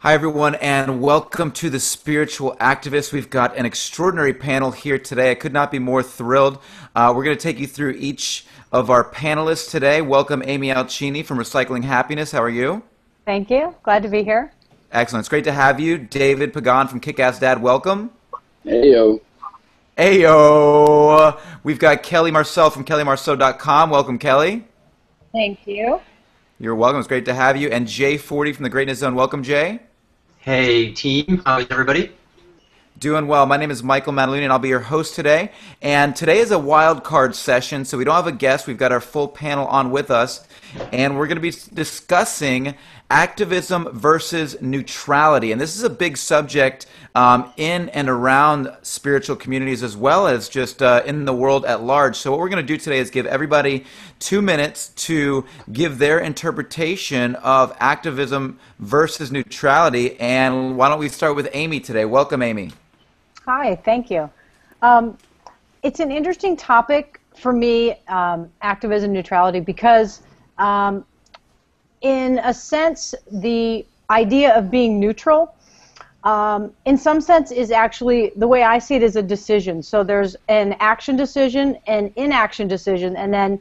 Hi, everyone, and welcome to the Spiritual Activist. We've got an extraordinary panel here today. I could not be more thrilled. We're going to take you through each of our panelists today. Welcome, Amy Alcini from Recycling Happiness. How are you? Thank you. Glad to be here. Excellent. It's great to have you. David Pagan from Kick-Ass Dad, welcome. Heyo. Ayo. We've got Kelly Marceau from kellymarceau.com. Welcome, Kelly. Thank you. You're welcome. It's great to have you. And Jay 40 from the Greatness Zone. Welcome, Jay. Hey team, how is everybody? Doing well. My name is Michael Maddalini, and I'll be your host today. And today is a wild card session, so we don't have a guest. We've got our full panel on with us, and we're going to be discussing activism versus neutrality. And this is a big subject in and around spiritual communities as well as just in the world at large. So what we're going to do today is give everybody 2 minutes to give their interpretation of activism versus neutrality. And why don't we start with Amy today? Welcome, Amy. Hi, thank you. It's an interesting topic for me, activism, neutrality, because in a sense, the idea of being neutral, in some sense, is actually, the way I see it, is a decision. So there's an action decision, an inaction decision, and then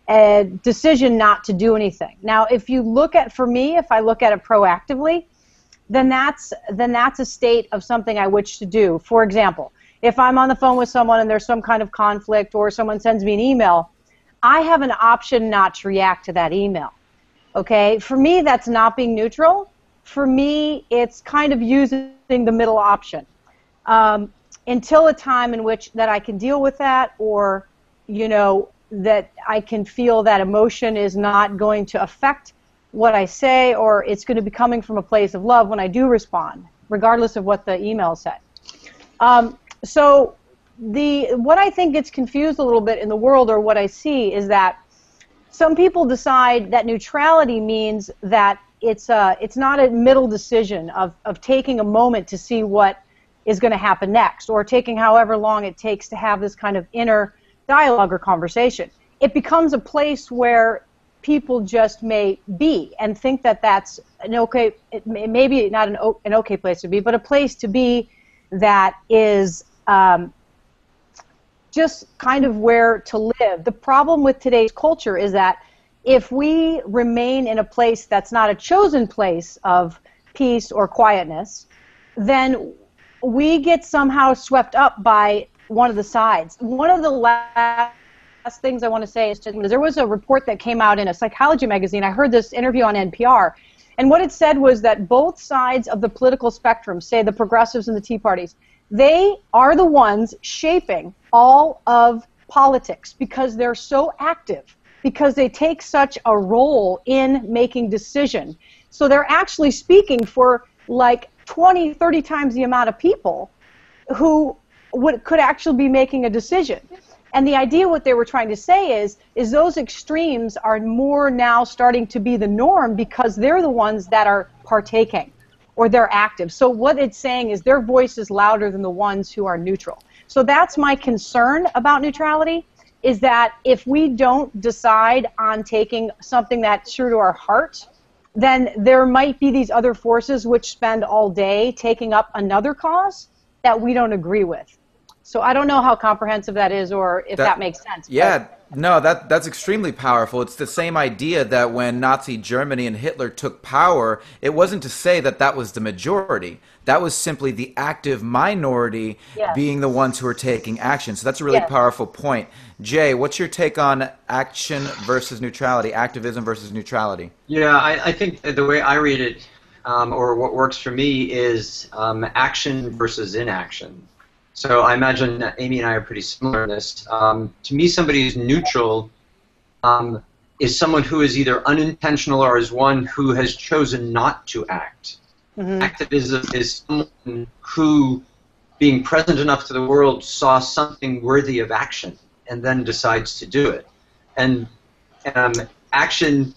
a decision not to do anything. Now, if you look at, for me, if I look at it proactively, then that's a state of something I wish to do. For example, if I'm on the phone with someone and there's some kind of conflict or someone sends me an email, I have an option not to react to that email. Okay, for me, that's not being neutral. For me, it's kind of using the middle option until a time in which that I can deal with that, or that I can feel that emotion is not going to affect what I say, or it's going to be coming from a place of love when I do respond, regardless of what the email said. So what I think gets confused a little bit in the world, or what I see, is that some people decide that neutrality means that it's not a middle decision of taking a moment to see what is going to happen next, or taking however long it takes to have this kind of inner dialogue or conversation. It becomes a place where people just may be and think that that's an okay, maybe not an okay place to be, but a place to be that is just kind of where to live. The problem with today's culture is that if we remain in a place that's not a chosen place of peace or quietness, then we get somehow swept up by one of the sides. One of the last things I want to say is there was a report that came out in a psychology magazine. I heard this interview on NPR, and what it said was that both sides of the political spectrum, say the progressives and the Tea Parties, they are the ones shaping all of politics because they're so active, because they take such a role in making decision. So they're actually speaking for like 20, 30 times the amount of people who could actually be making a decision. And the idea, what they were trying to say is those extremes are more now starting to be the norm because they're the ones that are partaking, or they're active. So what it's saying is their voice is louder than the ones who are neutral. So that's my concern about neutrality, is that if we don't decide on taking something that's true to our heart, then there might be these other forces which spend all day taking up another cause that we don't agree with. So I don't know how comprehensive that is, or if that makes sense. Yeah, no, that's extremely powerful. It's the same idea that when Nazi Germany and Hitler took power, it wasn't to say that that was the majority. That was simply the active minority being the ones who are taking action. So that's a really powerful point. Jay, what's your take on action versus neutrality, activism versus neutrality? Yeah, I think the way I read it, or what works for me, is action versus inaction. So I imagine that Amy and I are pretty similar in this. To me, somebody who's neutral is someone who is either unintentional or is one who has chosen not to act. Mm-hmm. Activism is someone who, being present enough to the world, saw something worthy of action and then decides to do it. And action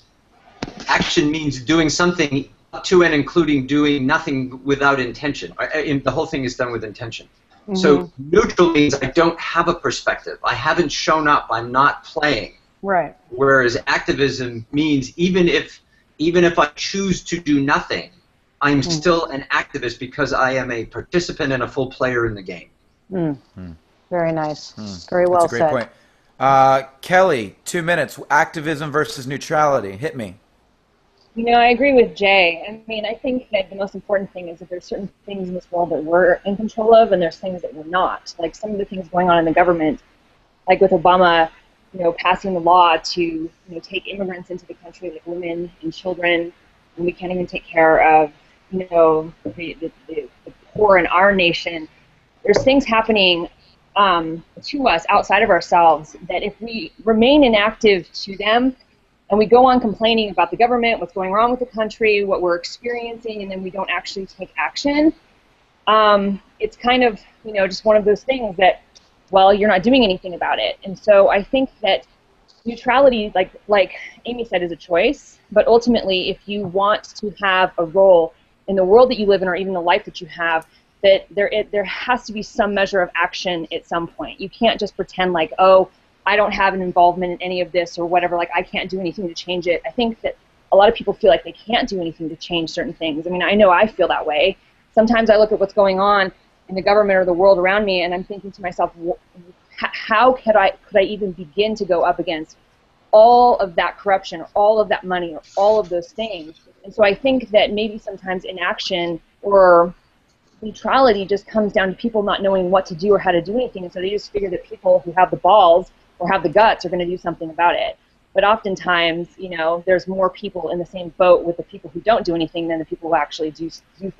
means doing something up to and including doing nothing without intention. The whole thing is done with intention. Mm-hmm. So neutral means I don't have a perspective. I haven't shown up. I'm not playing. Right. Whereas activism means even if I choose to do nothing, I'm still an activist because I am a participant and a full player in the game. Very nice. Very well That's a great said. point. Kelly, 2 minutes. Activism versus neutrality. Hit me. I agree with Jay. I mean, I think that the most important thing is that there's certain things in this world that we're in control of, and there's things that we're not. Like some of the things going on in the government, like with Obama, passing the law to, take immigrants into the country, like women and children, and we can't even take care of, the poor in our nation. There's things happening to us outside of ourselves that if we remain inactive to them, and we go on complaining about the government, what's going wrong with the country, what we're experiencing, and then we don't actually take action, it's kind of, just one of those things that, well, you're not doing anything about it. And so I think that neutrality, like Amy said, is a choice, but ultimately if you want to have a role in the world that you live in or even the life that you have, that there has to be some measure of action at some point. You can't just pretend like, oh, I don't have an involvement in any of this or whatever, like I can't do anything to change it. I think that a lot of people feel like they can't do anything to change certain things. I mean, I know I feel that way. Sometimes I look at what's going on in the government or the world around me and I'm thinking to myself, how could I even begin to go up against all of that corruption or all of that money or all of those things? And so I think that maybe sometimes inaction or neutrality just comes down to people not knowing what to do or how to do anything, and so they just figure that people who have the balls or have the guts are going to do something about it. But oftentimes, there's more people in the same boat with the people who don't do anything than the people who actually do things.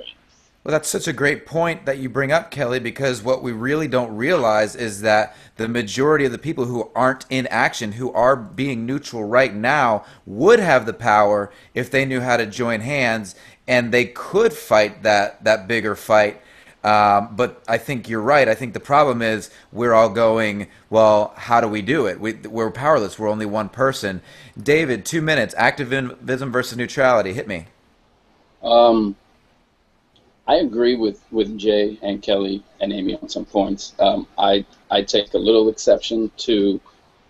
Well, that's such a great point that you bring up, Kelly, because what we really don't realize is that the majority of the people who aren't in action, who are being neutral right now, would have the power if they knew how to join hands, and they could fight that bigger fight. But I think you're right. I think the problem is we're all going, well, how do we do it? We're powerless. We're only one person. David, 2 minutes. Activism versus neutrality. Hit me. I agree with Jay and Kelly and Amy on some points. I take a little exception to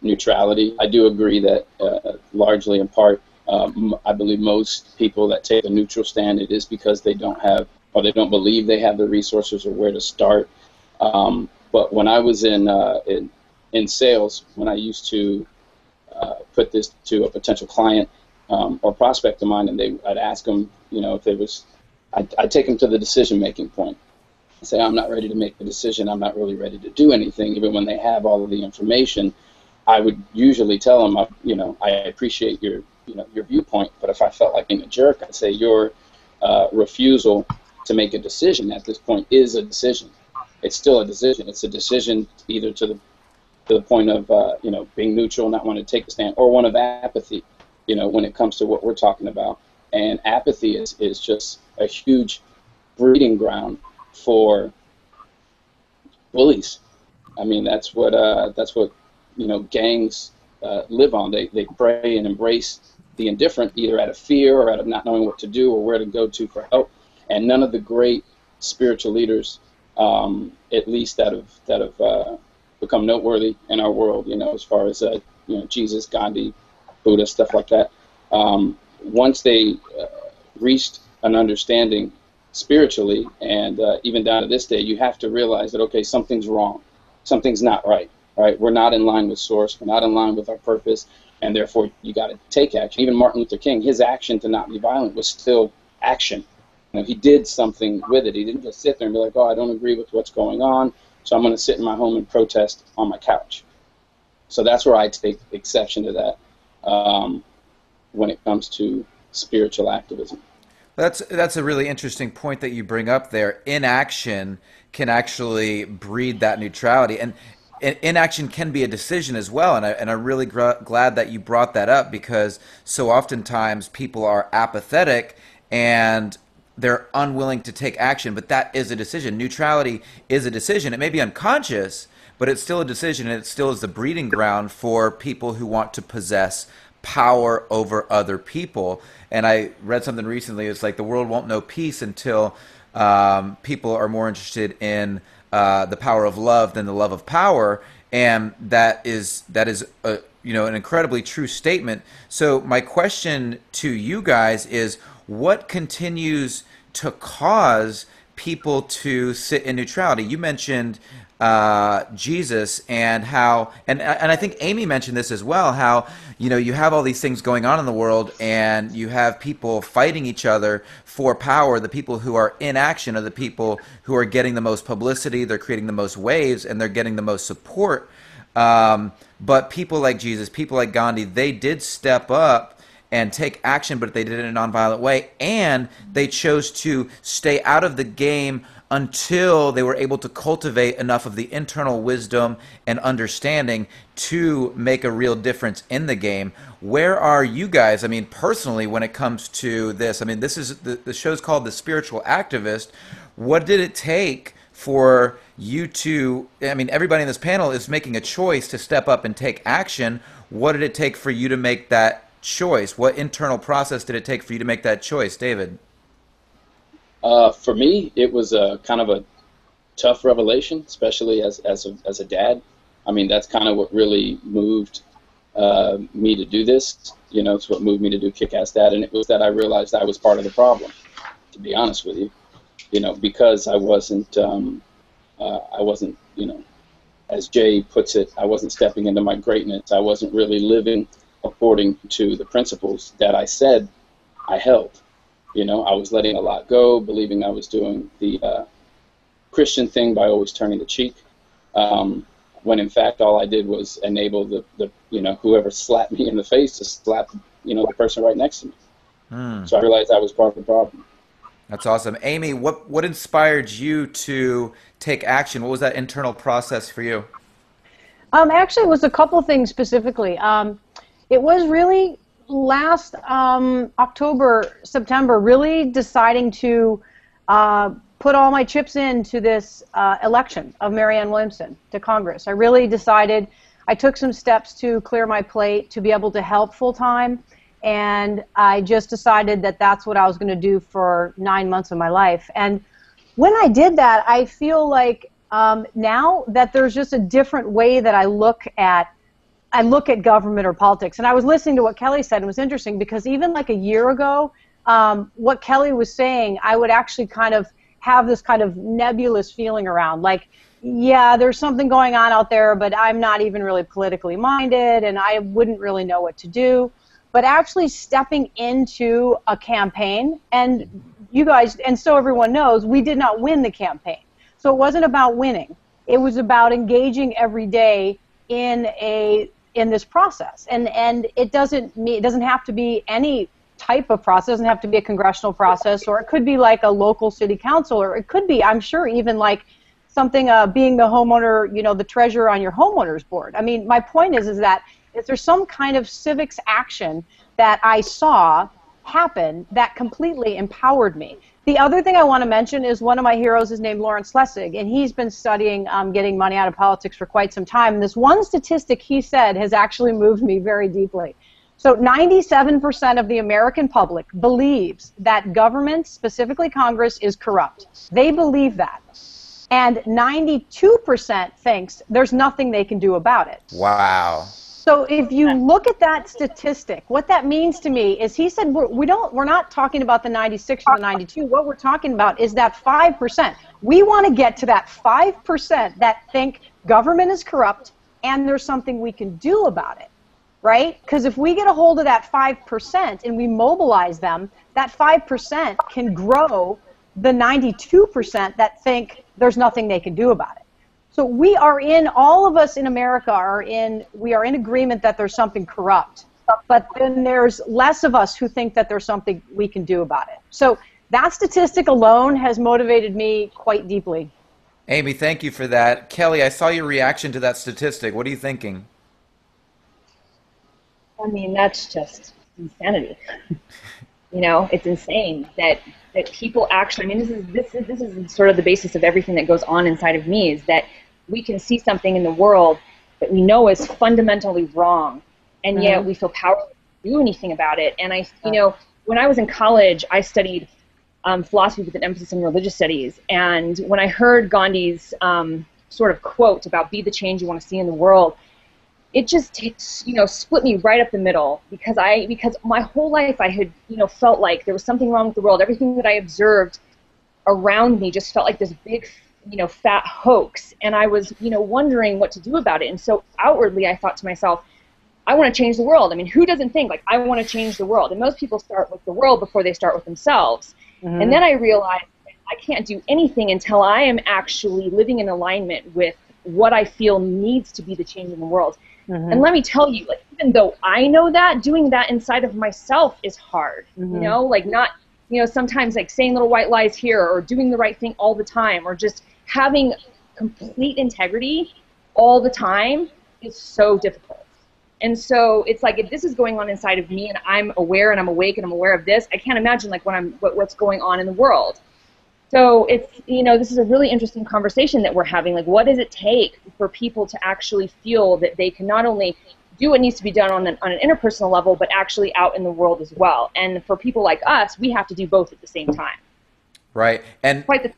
neutrality. I do agree that largely in part, I believe most people that take a neutral stand, it is because they don't have or they don't believe they have the resources or where to start. But when I was in sales, when I used to put this to a potential client or prospect of mine, and I'd ask them, if they was, I'd take them to the decision-making point. I say, I'm not ready to make the decision. I'm not really ready to do anything. Even when they have all of the information, I would usually tell them, I appreciate your viewpoint, but if I felt like being a jerk, I'd say your refusal to make a decision at this point is a decision. It's still a decision. It's a decision either to the point of being neutral, not wanting to take a stand, or one of apathy. When it comes to what we're talking about, and apathy is just a huge breeding ground for bullies. I mean, that's what gangs live on. They prey and embrace the indifferent, either out of fear or out of not knowing what to do or where to go to for help. And none of the great spiritual leaders, at least that have become noteworthy in our world, as far as Jesus, Gandhi, Buddha, stuff like that. Once they reached an understanding spiritually, and even down to this day, you have to realize that, okay, something's wrong. Something's not right, right? We're not in line with Source. We're not in line with our purpose, and therefore you got to take action. Even Martin Luther King, his action to not be violent was still action. He did something with it. He didn't just sit there and be like, oh, I don't agree with what's going on, so I'm going to sit in my home and protest on my couch. So that's where I take exception to that when it comes to spiritual activism. That's a really interesting point that you bring up there. Inaction can actually breed that neutrality, and inaction can be a decision as well. And I'm really glad that you brought that up, because so oftentimes people are apathetic and they're unwilling to take action, but that is a decision. Neutrality is a decision. It may be unconscious, but it's still a decision, and it still is the breeding ground for people who want to possess power over other people. And I read something recently, it's like the world won't know peace until people are more interested in the power of love than the love of power. And that is an incredibly true statement. So my question to you guys is, what continues to cause people to sit in neutrality? You mentioned Jesus and how, and I think Amy mentioned this as well, how, you know, you have all these things going on in the world and you have people fighting each other for power. The people who are in action are the people who are getting the most publicity, they're creating the most waves, and they're getting the most support. But people like Jesus, people like Gandhi, they did step up and take action, but they did it in a nonviolent way, and they chose to stay out of the game until they were able to cultivate enough of the internal wisdom and understanding to make a real difference in the game. Where are you guys, I mean, personally, when it comes to this? I mean, this is the show's called The Spiritual Activist. What did it take for you to, I mean, everybody in this panel is making a choice to step up and take action. What did it take for you to make that choice? What internal process did it take for you to make that choice, David? For me, it was a kind of a tough revelation, especially as a dad. I mean, that's kind of what really moved me to do this. You know, it's what moved me to do Kick-Ass Dad, and it was that I realized I was part of the problem, to be honest with you. You know, because I wasn't, you know, as Jay puts it, I wasn't stepping into my greatness. I wasn't really living according to the principles that I said I held. You know, I was letting a lot go, believing I was doing the Christian thing by always turning the cheek, when in fact all I did was enable the you know, whoever slapped me in the face to slap, you know, the person right next to me. So I realized I was part of the problem. That's awesome. Amy, what inspired you to take action? What was that internal process for you? Actually, it was a couple of things specifically. It was really last October, September, really deciding to put all my chips into this election of Marianne Williamson to Congress. I really decided, I took some steps to clear my plate to be able to help full-time, and I just decided that that's what I was going to do for 9 months of my life. And when I did that, I feel like now that there's just a different way that I look at government or politics. And I was listening to what Kelly said, and it was interesting because even like a year ago, what Kelly was saying, I would actually kind of have this kind of nebulous feeling around, like, yeah, there's something going on out there, but I'm not even really politically minded, and I wouldn't really know what to do. But actually stepping into a campaign, and you guys, and so everyone knows, we did not win the campaign. So it wasn't about winning. It was about engaging every day in this process, and it doesn't have to be any type of process. It doesn't have to be a congressional process, or it could be like a local city council, or it could be, I'm sure, even like something being the homeowner, you know, the treasurer on your homeowners board. I mean, my point is that if there's some kind of civics action that I saw happen that completely empowered me. The other thing I want to mention is one of my heroes is named Lawrence Lessig, and he's been studying getting money out of politics for quite some time. And this one statistic he said has actually moved me very deeply. So 97% of the American public believes that government, specifically Congress, is corrupt. They believe that. And 92% thinks there's nothing they can do about it. Wow. So if you look at that statistic, what that means to me is he said we're not talking about the 96 or the 92. What we're talking about is that 5%. We want to get to that 5% that think government is corrupt and there's something we can do about it, right? Because if we get a hold of that 5% and we mobilize them, that 5% can grow the 92% that think there's nothing they can do about it. So we are all of us in America we are in agreement that there's something corrupt, but then there's less of us who think that there's something we can do about it. So that statistic alone has motivated me quite deeply. Amy, thank you for that. Kelly, I saw your reaction to that statistic. What are you thinking? I mean, that's just insanity. You know, it's insane that people actually, I mean, this is sort of the basis of everything that goes on inside of me, is that we can see something in the world that we know is fundamentally wrong, and yet we feel powerless to do anything about it. And you know, when I was in college, I studied philosophy with an emphasis on religious studies, and when I heard Gandhi's sort of quote about "be the change you want to see in the world," it just split me right up the middle, because my whole life I had felt like there was something wrong with the world. Everything that I observed around me just felt like this big fat hoax, and I was wondering what to do about it. And so outwardly I thought to myself, I want to change the world. I mean, who doesn't think like I want to change the world? And most people start with the world before they start with themselves. Mm-hmm. And then I realized I can't do anything until I am actually living in alignment with what I feel needs to be the change in the world. Mm-hmm. And let me tell you, like, even though I know that, doing that inside of myself is hard. Mm-hmm. Like not, sometimes like saying little white lies here, or doing the right thing all the time, or just having complete integrity all the time is so difficult. And so it's like, if this is going on inside of me and I'm aware and I'm awake and I'm aware of this, I can't imagine like what's going on in the world. So it's, this is a really interesting conversation that we're having. Like, what does it take for people to actually feel that they can not only do what needs to be done on an interpersonal level, but actually out in the world as well? And for people like us, we have to do both at the same time. Right. And quite the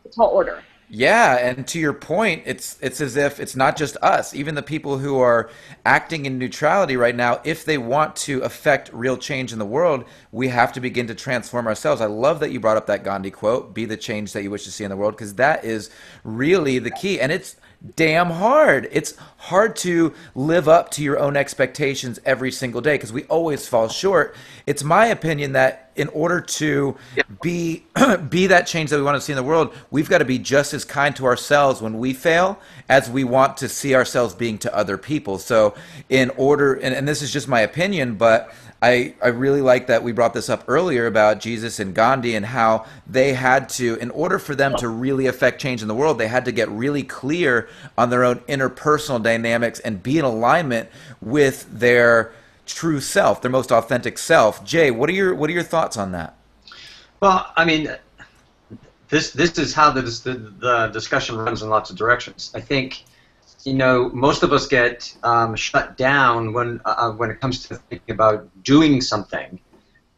tall order. Yeah, and to your point, it's as if it's not just us. Even the people who are acting in neutrality right now, if they want to affect real change in the world, we have to begin to transform ourselves. I love that you brought up that Gandhi quote, "Be the change that you wish to see in the world," because that is really the key. And it's damn hard. It's hard to live up to your own expectations every single day because we always fall short. It's my opinion that in order to be that change that we want to see in the world, we've got to be just as kind to ourselves when we fail as we want to see ourselves being to other people. So in order, and this is just my opinion, but I really like that we brought this up earlier about Jesus and Gandhi and how they had to, in order for them to really affect change in the world, they had to get really clear on their own interpersonal dynamics and be in alignment with their true self, their most authentic self. Jay, what are your thoughts on that? Well, I mean, this is how the discussion runs in lots of directions. I think, most of us get shut down when it comes to thinking about doing something,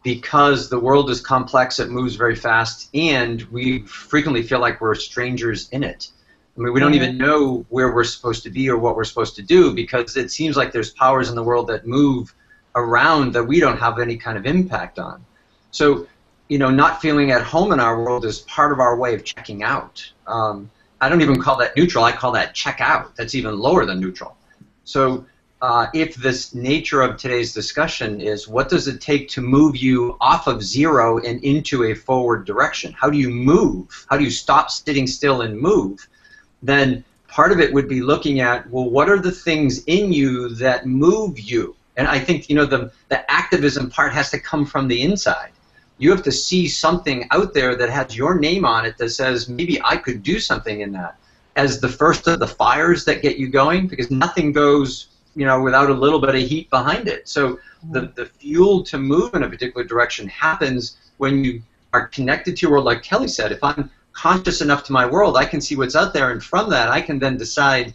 because the world is complex, it moves very fast, and we frequently feel like we're strangers in it. I mean, we don't even know where we're supposed to be or what we're supposed to do, because it seems like there's powers in the world that move around that we don't have any kind of impact on. So, not feeling at home in our world is part of our way of checking out. I don't even call that neutral, I call that check out. That's even lower than neutral. So if this nature of today's discussion is what does it take to move you off of zero and into a forward direction? How do you move? How do you stop sitting still and move? Then part of it would be looking at, well, what are the things in you that move you? And I think, the activism part has to come from the inside. You have to see something out there that has your name on it that says, maybe I could do something in that, as the first of the fires that get you going, because nothing goes, without a little bit of heat behind it. So the fuel to move in a particular direction happens when you are connected to your world, like Kelly said. If I'm conscious enough to my world, I can see what's out there, and from that I can then decide,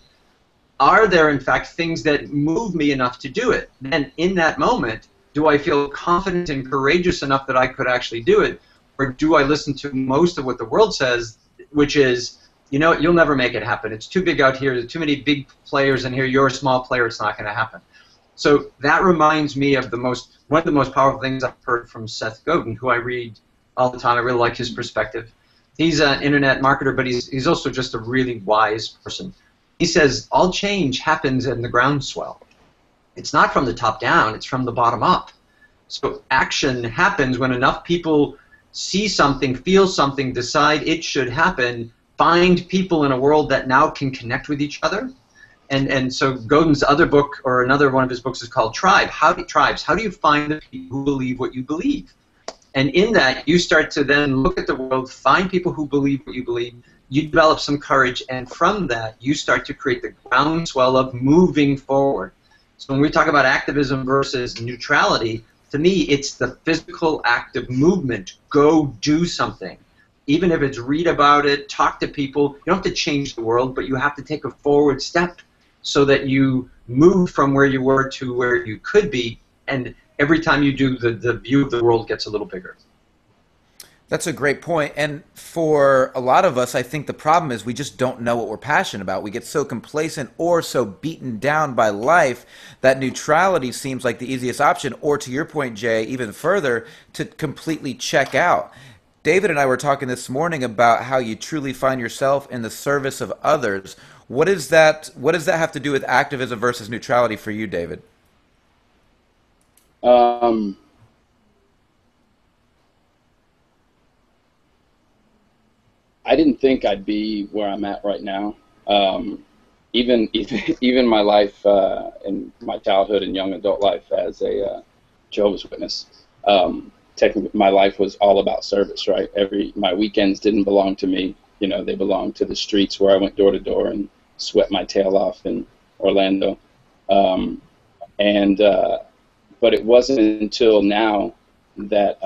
are there in fact things that move me enough to do it? And in that moment, do I feel confident and courageous enough that I could actually do it? Or do I listen to most of what the world says, which is, you'll never make it happen. It's too big out here. There's too many big players in here. You're a small player. It's not going to happen. So that reminds me of one of the most powerful things I've heard from Seth Godin, who I read all the time. I really like his perspective. He's an internet marketer, but he's also just a really wise person. He says, all change happens in the groundswell. It's not from the top down, it's from the bottom up. So action happens when enough people see something, feel something, decide it should happen, find people in a world that now can connect with each other. And so Godin's other book, or another one of his books, is called Tribes. How do you find the people who believe what you believe? And in that, you start to then look at the world, find people who believe what you believe, you develop some courage, and from that, you start to create the groundswell of moving forward. So when we talk about activism versus neutrality, to me, it's the physical act of movement. Go do something. Even if it's read about it, talk to people. You don't have to change the world, but you have to take a forward step so that you move from where you were to where you could be. And every time you do, the view of the world gets a little bigger. That's a great point. And for a lot of us, I think the problem is we just don't know what we're passionate about. We get so complacent or so beaten down by life that neutrality seems like the easiest option, or to your point, Jay, even further, to completely check out. David and I were talking this morning about how you truly find yourself in the service of others. What does that have to do with activism versus neutrality for you, David? Um, I didn't think I'd be where I'm at right now. Even my life in my childhood and young adult life as a Jehovah's Witness. Technically, my life was all about service, right? My weekends didn't belong to me. They belonged to the streets where I went door to door and sweat my tail off in Orlando. And but it wasn't until now that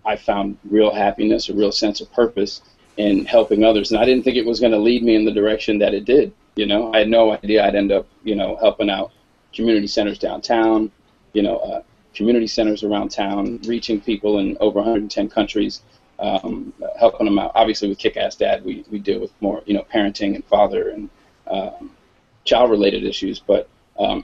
I found real happiness, a real sense of purpose in helping others. And I didn't think it was going to lead me in the direction that it did. I had no idea I'd end up, helping out community centers downtown, community centers around town, reaching people in over 110 countries, helping them out. Obviously, with Kick-Ass Dad, we deal with more, parenting and father and child-related issues, but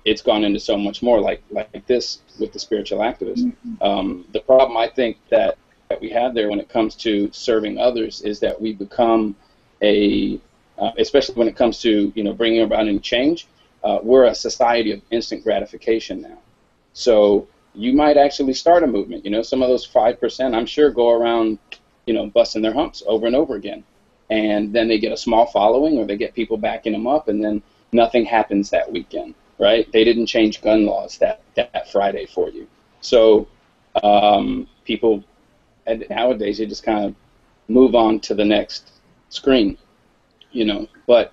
it's gone into so much more like this with the spiritual activist. The problem I think that we have there when it comes to serving others is that we become especially when it comes to bringing about any change, we're a society of instant gratification now. So you might actually start a movement. Some of those 5%, I'm sure, go around, busting their humps over and over again, and then they get a small following, or they get people backing them up, and then nothing happens that weekend, right? They didn't change gun laws that Friday for you. So people, and nowadays, they just kind of move on to the next screen, But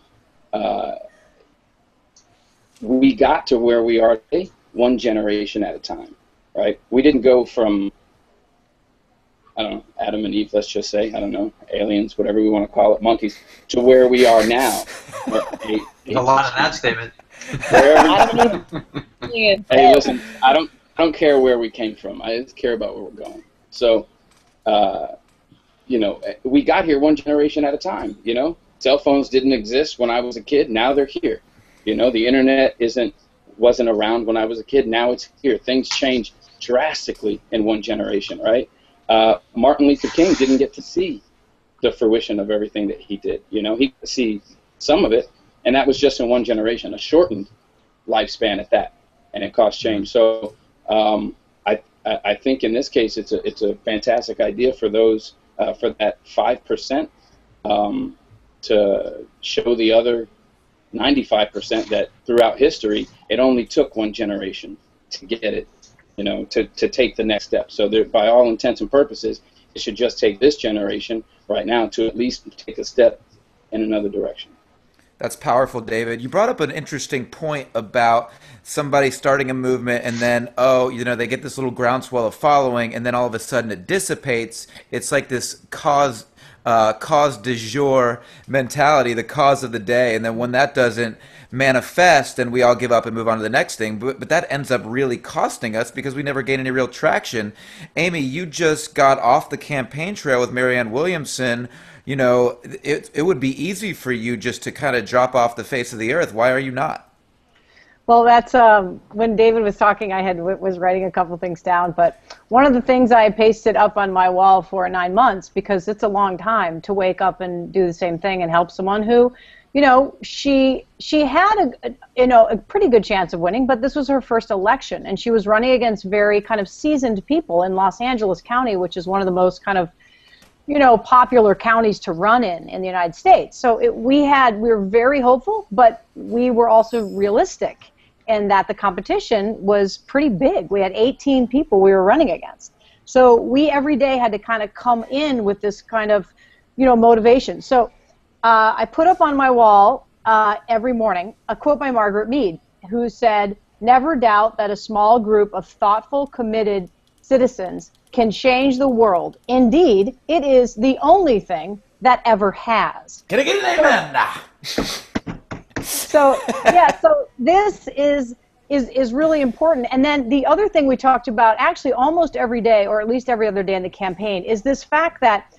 we got to where we are today, one generation at a time, right? We didn't go from, I don't know, Adam and Eve, let's just say, I don't know, aliens, whatever we want to call it, monkeys, to where we are now. A lot of that statement. Hey, listen, I don't care where we came from. I just care about where we're going. So, we got here one generation at a time. Cell phones didn't exist when I was a kid. Now they're here. The internet wasn't around when I was a kid. Now it's here. Things change drastically in one generation, right? Martin Luther King didn't get to see the fruition of everything that he did. He could see some of it, and that was just in one generation, a shortened lifespan at that, and it caused change. So I think in this case it's a fantastic idea for those for that 5% to show the other 95% that throughout history it only took one generation to get it, to take the next step. So there, by all intents and purposes, it should just take this generation right now to at least take a step in another direction. That's powerful, David. You brought up an interesting point about somebody starting a movement and then, they get this little groundswell of following, and then all of a sudden it dissipates. It's like this cause du jour mentality, the cause of the day, and then when that doesn't manifest, then we all give up and move on to the next thing. But that ends up really costing us because we never gain any real traction. Amy, you just got off the campaign trail with Marianne Williamson. It would be easy for you just to kind of drop off the face of the earth. Why are you not? Well, that's when David was talking, I was writing a couple things down. But one of the things I pasted up on my wall for 9 months, because it's a long time to wake up and do the same thing and help someone who, she had a pretty good chance of winning, but this was her first election, and she was running against very kind of seasoned people in Los Angeles County, which is one of the most kind of popular counties to run in the United States. So we were very hopeful, but we were also realistic in that the competition was pretty big. We had 18 people we were running against. So we every day had to kind of come in with this kind of, motivation. So I put up on my wall every morning a quote by Margaret Mead, who said, "Never doubt that a small group of thoughtful, committed citizens can change the world. Indeed, it is the only thing that ever has." Can I get an amen? So this is is really important. And then the other thing we talked about actually almost every day, or at least every other day in the campaign, is this fact that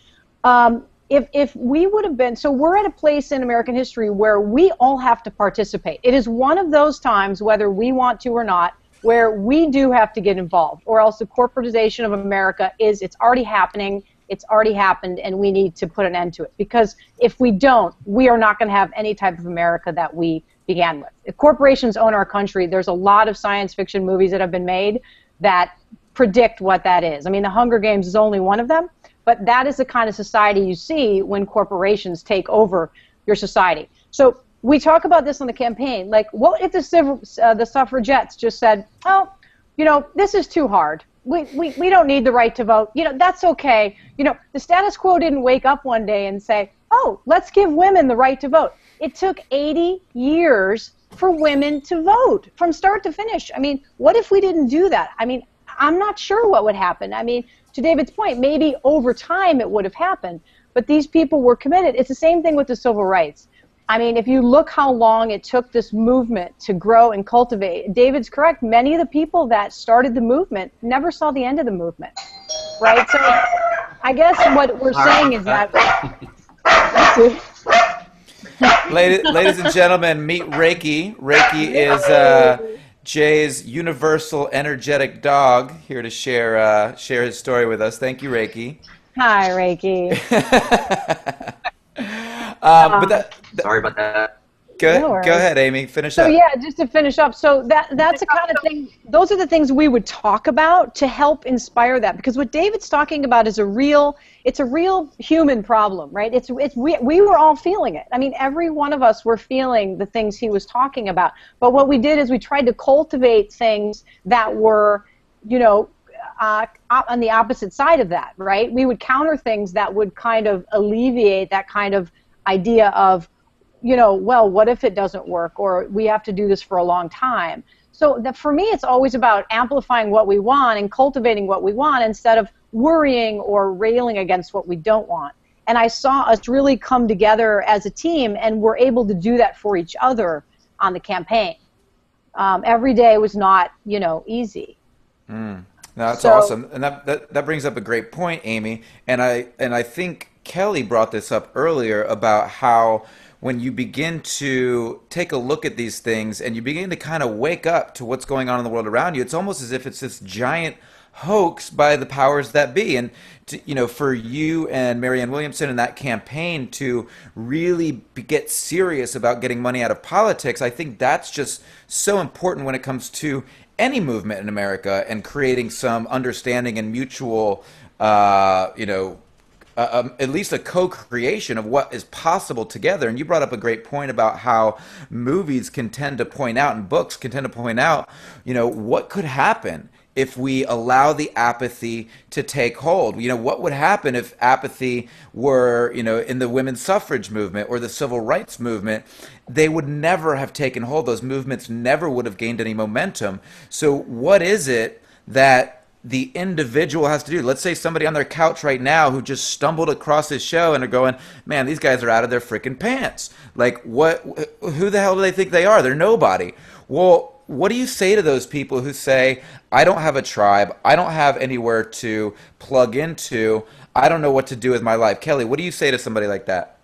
if we would have been, so we're at a place in American history where we all have to participate. It is one of those times, whether we want to or not, where we do have to get involved, or else the corporatization of America it's already happening, it's already happened, and we need to put an end to it. Because if we don't, we are not going to have any type of America that we began with. If corporations own our country, there's a lot of science fiction movies that have been made that predict what that is. I mean, The Hunger Games is only one of them, but that is the kind of society you see when corporations take over your society. So we talk about this on the campaign, like, what if the suffragettes just said, oh, you know, this is too hard. We don't need the right to vote. You know, that's okay. You know, the status quo didn't wake up one day and say, oh, let's give women the right to vote. It took 80 years for women to vote from start to finish. I mean, what if we didn't do that? I mean, I'm not sure what would happen. I mean, to David's point, maybe over time it would have happened, but these people were committed. It's the same thing with the civil rights. I mean, if you look how long it took this movement to grow and cultivate, David's correct. Many of the people that started the movement never saw the end of the movement, right? So I guess what we're saying is that... Ladies and gentlemen, meet Reiki. Reiki is Jay's universal energetic dog, here to share his story with us. Thank you, Reiki. Hi, Reiki. Sorry about that. Go ahead, Amy. Finish up. So yeah, just to finish up. So that's the kind of thing. Those are the things we would talk about to help inspire that. Because what David's talking about is a real human problem, right? We were all feeling it. I mean, every one of us were feeling the things he was talking about. But what we did is we tried to cultivate things that were, you know, on the opposite side of that, right? We would counter things that would kind of alleviate that kind of idea of, you know, well, what if it doesn't work, or we have to do this for a long time. So for me, it's always about amplifying what we want and cultivating what we want instead of worrying or railing against what we don't want. And I saw us really come together as a team, and we're able to do that for each other on the campaign. Every day was not, you know, easy. No, that's awesome, and that brings up a great point, Amy. And I think Kelly brought this up earlier about how when you begin to take a look at these things and you begin to kind of wake up to what's going on in the world around you, it's almost as if it's this giant hoax by the powers that be. And you know, for you and Marianne Williamson and that campaign to really get serious about getting money out of politics, I think that's just so important when it comes to any movement in America and creating some understanding and mutual, you know, at least a co-creation of what is possible together. And you brought up a great point about how movies can tend to point out and books can tend to point out, you know, what could happen if we allow the apathy to take hold. You know, what would happen if apathy were, you know, in the women's suffrage movement or the civil rights movement? They would never have taken hold. Those movements never would have gained any momentum. So what is it that the individual has to do? Let's say somebody on their couch right now who just stumbled across this show and are going, man, these guys are out of their freaking pants. Like, who the hell do they think they are? They're nobody. Well, what do you say to those people who say, I don't have a tribe, I don't have anywhere to plug into, I don't know what to do with my life? Kelly, what do you say to somebody like that?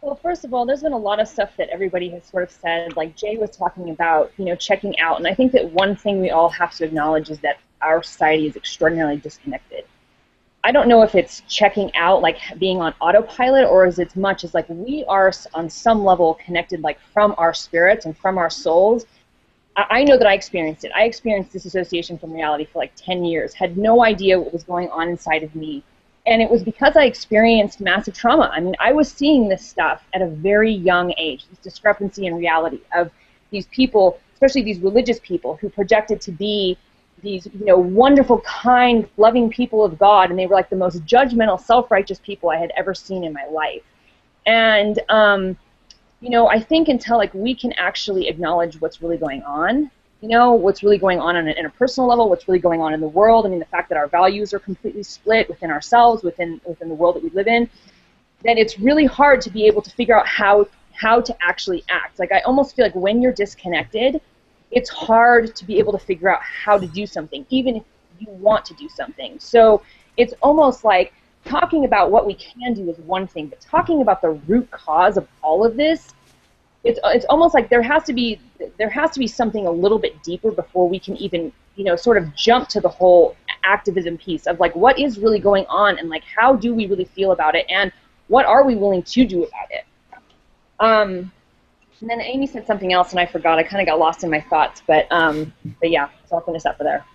Well, first of all, there's been a lot of stuff that everybody has sort of said, like Jay was talking about, you know, checking out. And I think that one thing we all have to acknowledge is that our society is extraordinarily disconnected. I don't know if it's checking out, like being on autopilot, or is it as much as like we are on some level connected, like from our spirits and from our souls. I know that I experienced it. I experienced disassociation from reality for like 10 years, had no idea what was going on inside of me. And it was because I experienced massive trauma. I mean, I was seeing this stuff at a very young age, this discrepancy in reality of these people, especially these religious people who projected to be these, you know, wonderful, kind, loving people of God, and they were like the most judgmental, self-righteous people I had ever seen in my life. And, you know, I think until like we can actually acknowledge what's really going on, you know, what's really going on an interpersonal level, what's really going on in the world. I mean, the fact that our values are completely split within ourselves, within the world that we live in, then it's really hard to be able to figure out how to actually act. Like, I almost feel like when you're disconnected, it's hard to be able to figure out how to do something, even if you want to do something. So it's almost like talking about what we can do is one thing, but talking about the root cause of all of this, it's almost like there has to be something a little bit deeper before we can even, sort of jump to the whole activism piece of like what is really going on and like how do we really feel about it and what are we willing to do about it. And then Amy said something else and I forgot. I kind of got lost in my thoughts, but yeah, so I'll finish that for there.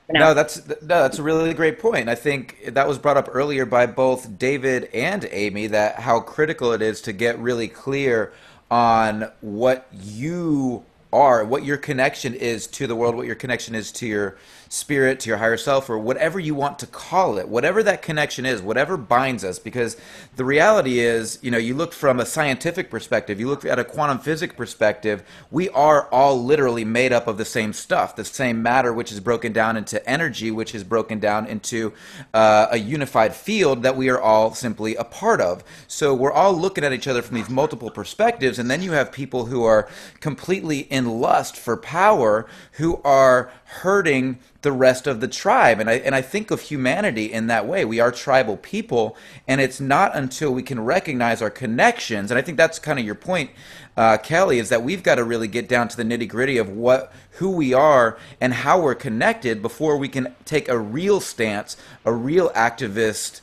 No, that's a really great point. I think that was brought up earlier by both David and Amy, that how critical it is to get really clear on what you are, what your connection is to the world, what your connection is to your spirit, to your higher self, or whatever you want to call it, whatever that connection is, whatever binds us. Because the reality is, you look from a scientific perspective, you look at a quantum physics perspective, we are all literally made up of the same stuff, the same matter, which is broken down into energy, which is broken down into a unified field that we are all simply a part of. So we're all looking at each other from these multiple perspectives, and then you have people who are completely in lust for power, who are hurting the rest of the tribe. And I think of humanity in that way. We are tribal people, and it's not until we can recognize our connections, and I think that's kind of your point, Kelly, is that we've got to really get down to the nitty-gritty of who we are and how we're connected before we can take a real stance, a real activist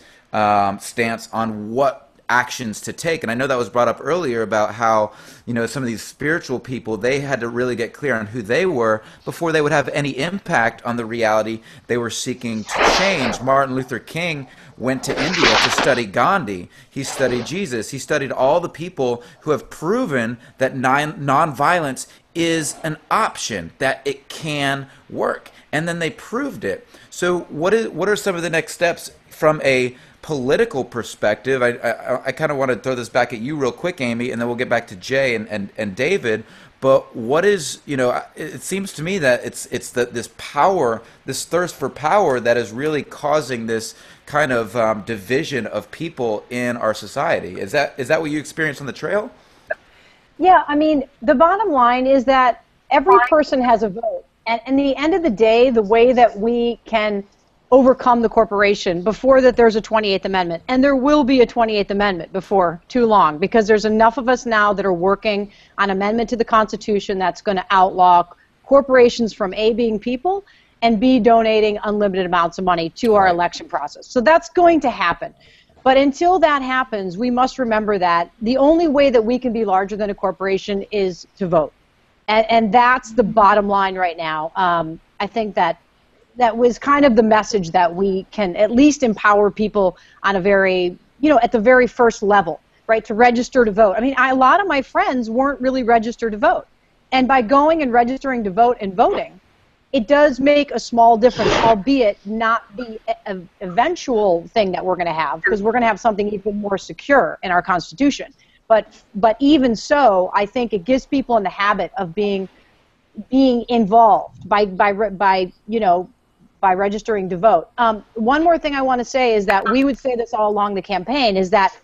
stance on what actions to take. And I know that was brought up earlier about how, some of these spiritual people, they had to really get clear on who they were before they would have any impact on the reality they were seeking to change. Martin Luther King went to India to study Gandhi. He studied Jesus. He studied all the people who have proven that nonviolence is an option, that it can work. And then they proved it. So what are some of the next steps from a political perspective? I kind of want to throw this back at you real quick, Amy, and then we'll get back to Jay and David. But what is, it seems to me that it's this power, this thirst for power that is really causing this kind of division of people in our society. Is that what you experienced on the trail? Yeah, I mean, the bottom line is that every person has a vote. And at the end of the day, the way that we can overcome the corporation before that there's a 28th Amendment. And there will be a 28th Amendment before too long, because there's enough of us now that are working on amendment to the Constitution that's going to outlaw corporations from A, being people, and B, donating unlimited amounts of money to our election process. So that's going to happen. But until that happens, we must remember that the only way that we can be larger than a corporation is to vote. And that's the bottom line right now. I think that was kind of the message that we can at least empower people on a very, at the very first level, right, to register to vote. I mean, a lot of my friends weren't really registered to vote. And by going and registering to vote and voting, it does make a small difference, albeit not the eventual thing that we're going to have, because we're going to have something even more secure in our Constitution. But even so, I think it gives people in the habit of being involved by registering to vote. One more thing I want to say is that we would say this all along the campaign, is that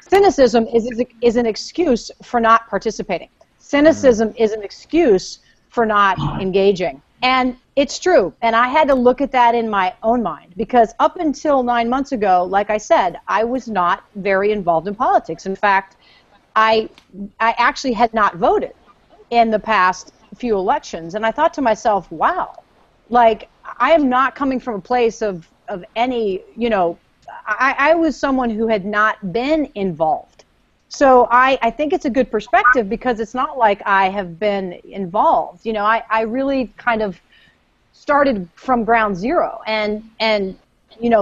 cynicism is an excuse for not participating. Cynicism is an excuse for not engaging. And it's true. And I had to look at that in my own mind, because up until 9 months ago, like I said, I was not very involved in politics. In fact, I actually had not voted in the past few elections. And I thought to myself, wow, like, I am not coming from a place of any, I was someone who had not been involved. So I think it's a good perspective, because it's not like I have been involved. I really kind of started from ground zero and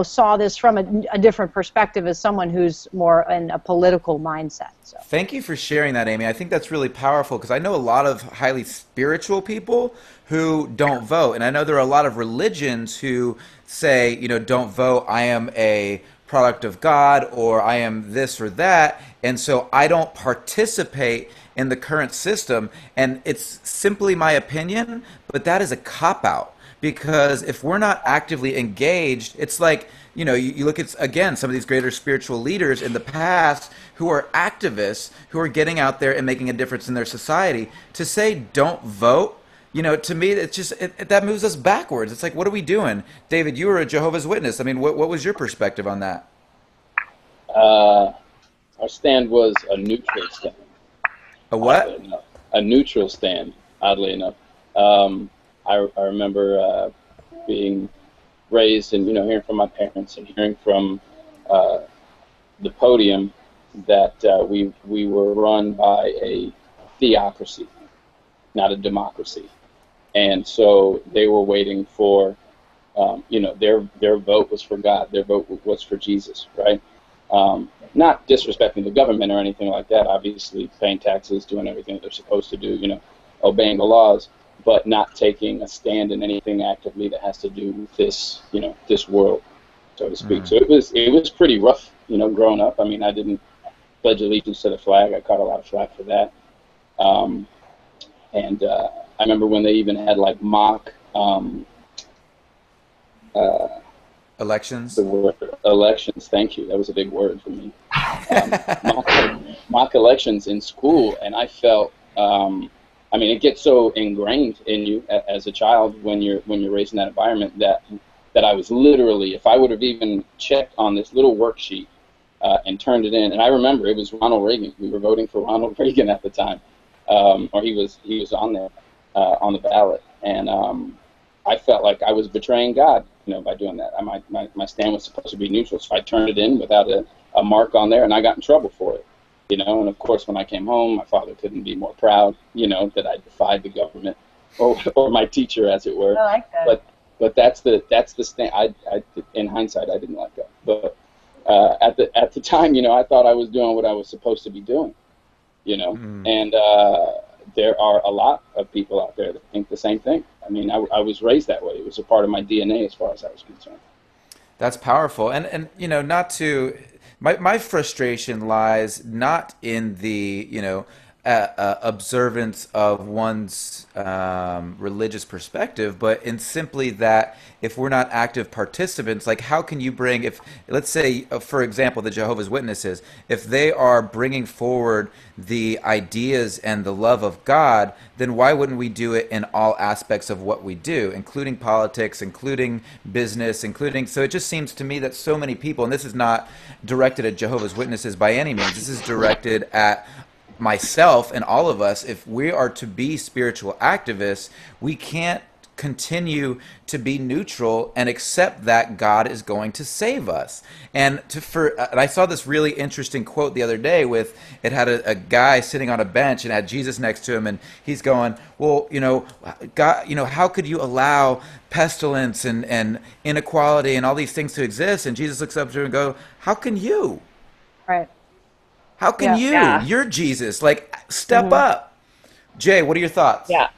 saw this from a different perspective as someone who's more in a political mindset. So. Thank you for sharing that, Amy. I think that's really powerful, because I know a lot of highly spiritual people who don't vote. And I know there are a lot of religions who say, don't vote, I am a product of God, or I am this or that, and so I don't participate in the current system. And it's simply my opinion, but that is a cop-out. Because if we're not actively engaged, it's like, you look at, again, some of these greater spiritual leaders in the past who are activists, who are getting out there and making a difference in their society. To say don't vote To me, it's just that moves us backwards. It's like, what are we doing? David, you were a Jehovah's Witness. I mean, what was your perspective on that? Our stand was a neutral stand. A what? A neutral stand, oddly enough. I remember being raised and hearing from my parents and hearing from the podium that we were run by a theocracy, not a democracy, and so they were waiting for their vote was for God, their vote was for Jesus, right? Not disrespecting the government or anything like that. Obviously, paying taxes, doing everything that they're supposed to do, obeying the laws, but not taking a stand in anything actively that has to do with this, this world, so to speak. So it was pretty rough, growing up. I mean, I didn't pledge allegiance to the flag. I caught a lot of flack for that. And I remember when they even had like mock elections. The word elections. Thank you. That was a big word for me. Mock elections in school, and I felt. I mean, it gets so ingrained in you as a child when you're raised in that environment that I was literally, if I would have even checked on this little worksheet and turned it in, and I remember it was Ronald Reagan. We were voting for Ronald Reagan at the time, or he was on there on the ballot, and I felt like I was betraying God, by doing that. My stand was supposed to be neutral, so I turned it in without a mark on there, and I got in trouble for it. And of course, when I came home, my father couldn't be more proud, that I defied the government, or my teacher, as it were. I like that. But that's the stand. I in hindsight, I didn't like that. But at the time, I thought I was doing what I was supposed to be doing, And there are a lot of people out there that think the same thing. I mean, I was raised that way. It was a part of my DNA as far as I was concerned. That's powerful, and not to. My frustration lies not in the observance of one's religious perspective, but in simply that if we're not active participants, like how can you bring, if let's say, for example, the Jehovah's Witnesses, if they are bringing forward the ideas and the love of God, then why wouldn't we do it in all aspects of what we do, including politics, including business, so it just seems to me that so many people, and this is not directed at Jehovah's Witnesses by any means, this is directed at myself and all of us. If we are to be spiritual activists, we can't continue to be neutral and accept that God is going to save us. And I saw this really interesting quote the other day with, it had a guy sitting on a bench and had Jesus next to him, and he's going, well, God, how could you allow pestilence and inequality and all these things to exist? And Jesus looks up to him and goes, how can you? Right. How can you? Yeah. You're Jesus. Like, step up. Jay, what are your thoughts? Yeah.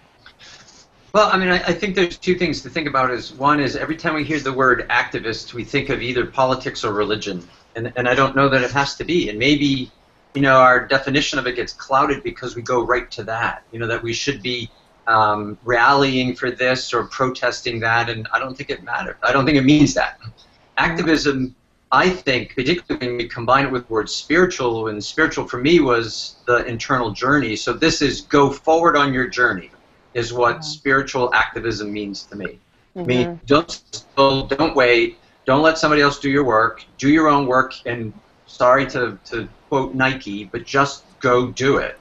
Well, I mean, I think there's two things to think about. One is every time we hear the word activist, we think of either politics or religion. And I don't know that it has to be. And maybe, our definition of it gets clouded because we go right to that, that we should be rallying for this or protesting that. And I don't think it matters. I don't think it means that. Activism, I think, particularly when we combine it with the word spiritual, and spiritual for me was the internal journey. So this is go forward on your journey, is what spiritual activism means to me. I mean, don't wait, don't let somebody else do your work, do your own work, and sorry to quote Nike, but just go do it.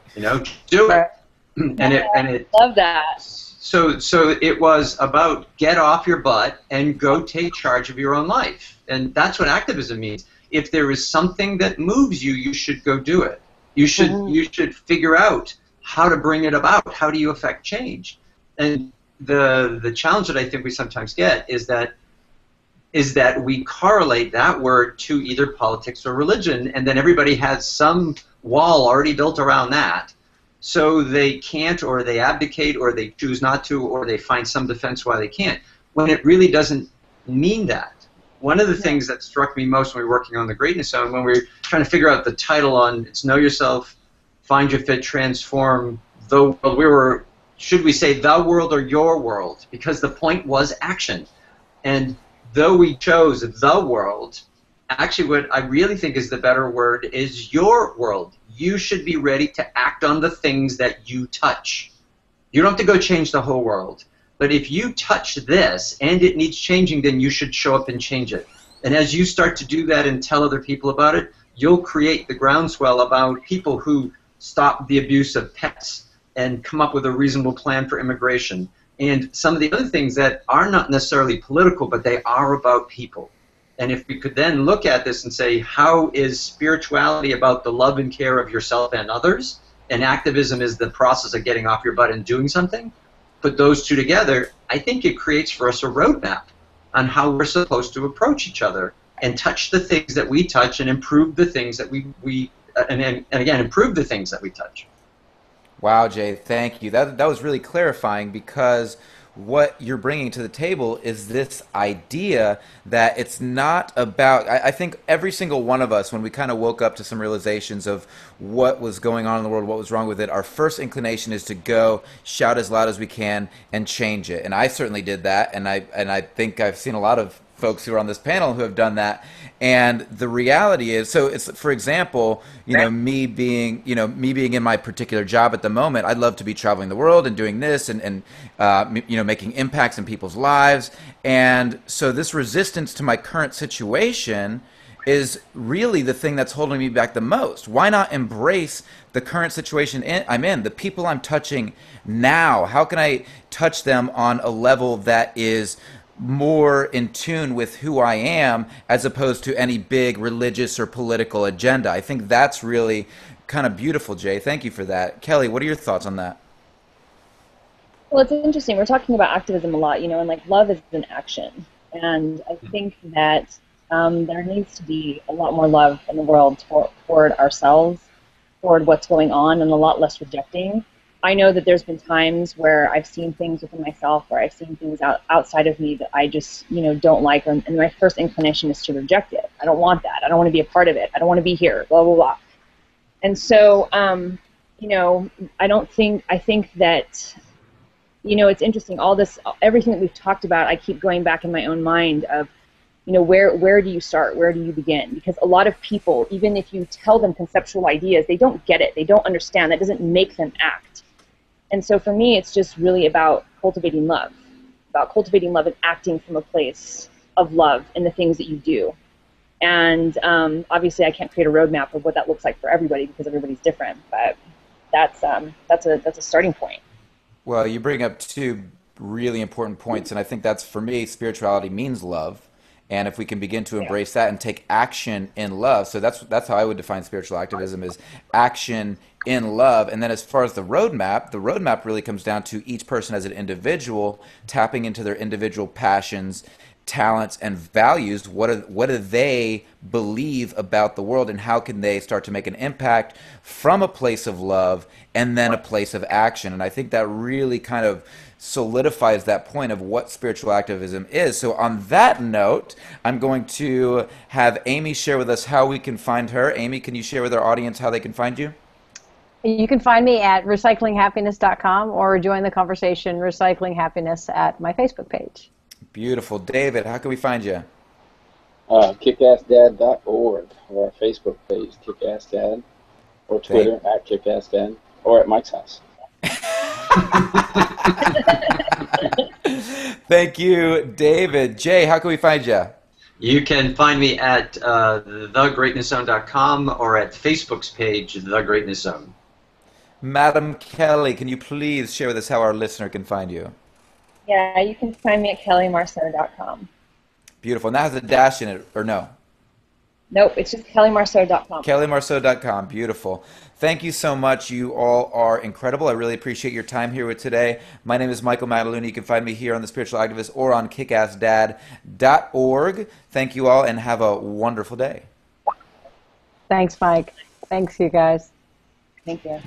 Do it. And it love that. So it was about get off your butt and go take charge of your own life. And that's what activism means. If there is something that moves you, you should go do it. You should figure out how to bring it about. How do you affect change? And the challenge that I think we sometimes get is that we correlate that word to either politics or religion, and then everybody has some wall already built around that. So they can't, or they abdicate, or they choose not to, or they find some defense why they can't, when it really doesn't mean that. One of the things that struck me most when we were working on the Greatness Zone, when we were trying to figure out the title on it's Know Yourself, Find Your Fit, Transform the World, should we say the world or your world? Because the point was action. And though we chose the world, actually what I really think is the better word is your world. You should be ready to act on the things that you touch. You don't have to go change the whole world. But if you touch this and it needs changing, then you should show up and change it. And as you start to do that and tell other people about it, you'll create the groundswell about people who stop the abuse of pets and come up with a reasonable plan for immigration. And some of the other things that are not necessarily political, but they are about people. And if we could then look at this and say, how is spirituality about the love and care of yourself and others, and activism is the process of getting off your butt and doing something, put those two together, I think it creates for us a roadmap on how we're supposed to approach each other and touch the things that we touch and improve the things that and again, improve the things that we touch. Wow, Jay, thank you. That was really clarifying, because what you're bringing to the table is this idea that it's not about, I think every single one of us, when we kind of woke up to some realizations of what was going on in the world, what was wrong with it, our first inclination is to go shout as loud as we can and change it. And I certainly did that, and I think I've seen a lot of folks who are on this panel who have done that. And the reality is, so it's, for example, me being in my particular job at the moment, I'd love to be traveling the world and doing this and making impacts in people's lives. And so this resistance to my current situation is really the thing that's holding me back the most. Why not embrace the current situation I'm in, the people I'm touching now? How can I touch them on a level that is more in tune with who I am, as opposed to any big religious or political agenda? I think that's really kind of beautiful, Jay. Thank you for that. Kelly, what are your thoughts on that? Well, it's interesting. We're talking about activism a lot, and like love is an action. And I think that there needs to be a lot more love in the world toward ourselves, toward what's going on, and a lot less rejecting. I know that there's been times where I've seen things within myself, or I've seen things outside of me that I just, don't like, and my first inclination is to reject it. I don't want that. I don't want to be a part of it. I don't want to be here, blah, blah, blah. And so, I think that, it's interesting, everything that we've talked about, I keep going back in my own mind of, where do you start? Where do you begin? Because a lot of people, even if you tell them conceptual ideas, they don't get it. They don't understand. That doesn't make them act. And so for me, it's just really about cultivating love and acting from a place of love in the things that you do. And obviously, I can't create a roadmap of what that looks like for everybody, because everybody's different. But that's a starting point. Well, you bring up two really important points, and I think that's, for me, spirituality means love. And if we can begin to embrace that and take action in love, so that's how I would define spiritual activism, is action in love. And then as far as the roadmap really comes down to each person as an individual tapping into their individual passions, talents, and values. What do they believe about the world, and how can they start to make an impact from a place of love and then a place of action? And I think that really kind of solidifies that point of what spiritual activism is. So on that note, I'm going to have Amy share with us how we can find her. Amy, can you share with our audience how they can find you? You can find me at recyclinghappiness.com, or join the conversation Recycling Happiness at my Facebook page. Beautiful. David, how can we find you? Kickassdad.org, or our Facebook page, Kickassdad, or Twitter at Kickassdad, or at Mike's house. Thank you, David. Jay, how can we find you? You can find me at thegreatnesszone.com or at Facebook's page, The Greatness Zone. Madam Kelly, can you please share with us how our listener can find you? Yeah, you can find me at kellymarceau.com. Beautiful. And that has a dash in it, or no? Nope, it's just kellymarceau.com. kellymarceau.com. Beautiful. Thank you so much. You all are incredible. I really appreciate your time here today. My name is Michael Maddaloni. You can find me here on The Spiritual Activist or on kickassdad.org. Thank you all, and have a wonderful day. Thanks, Mike. Thanks, you guys. Thank you.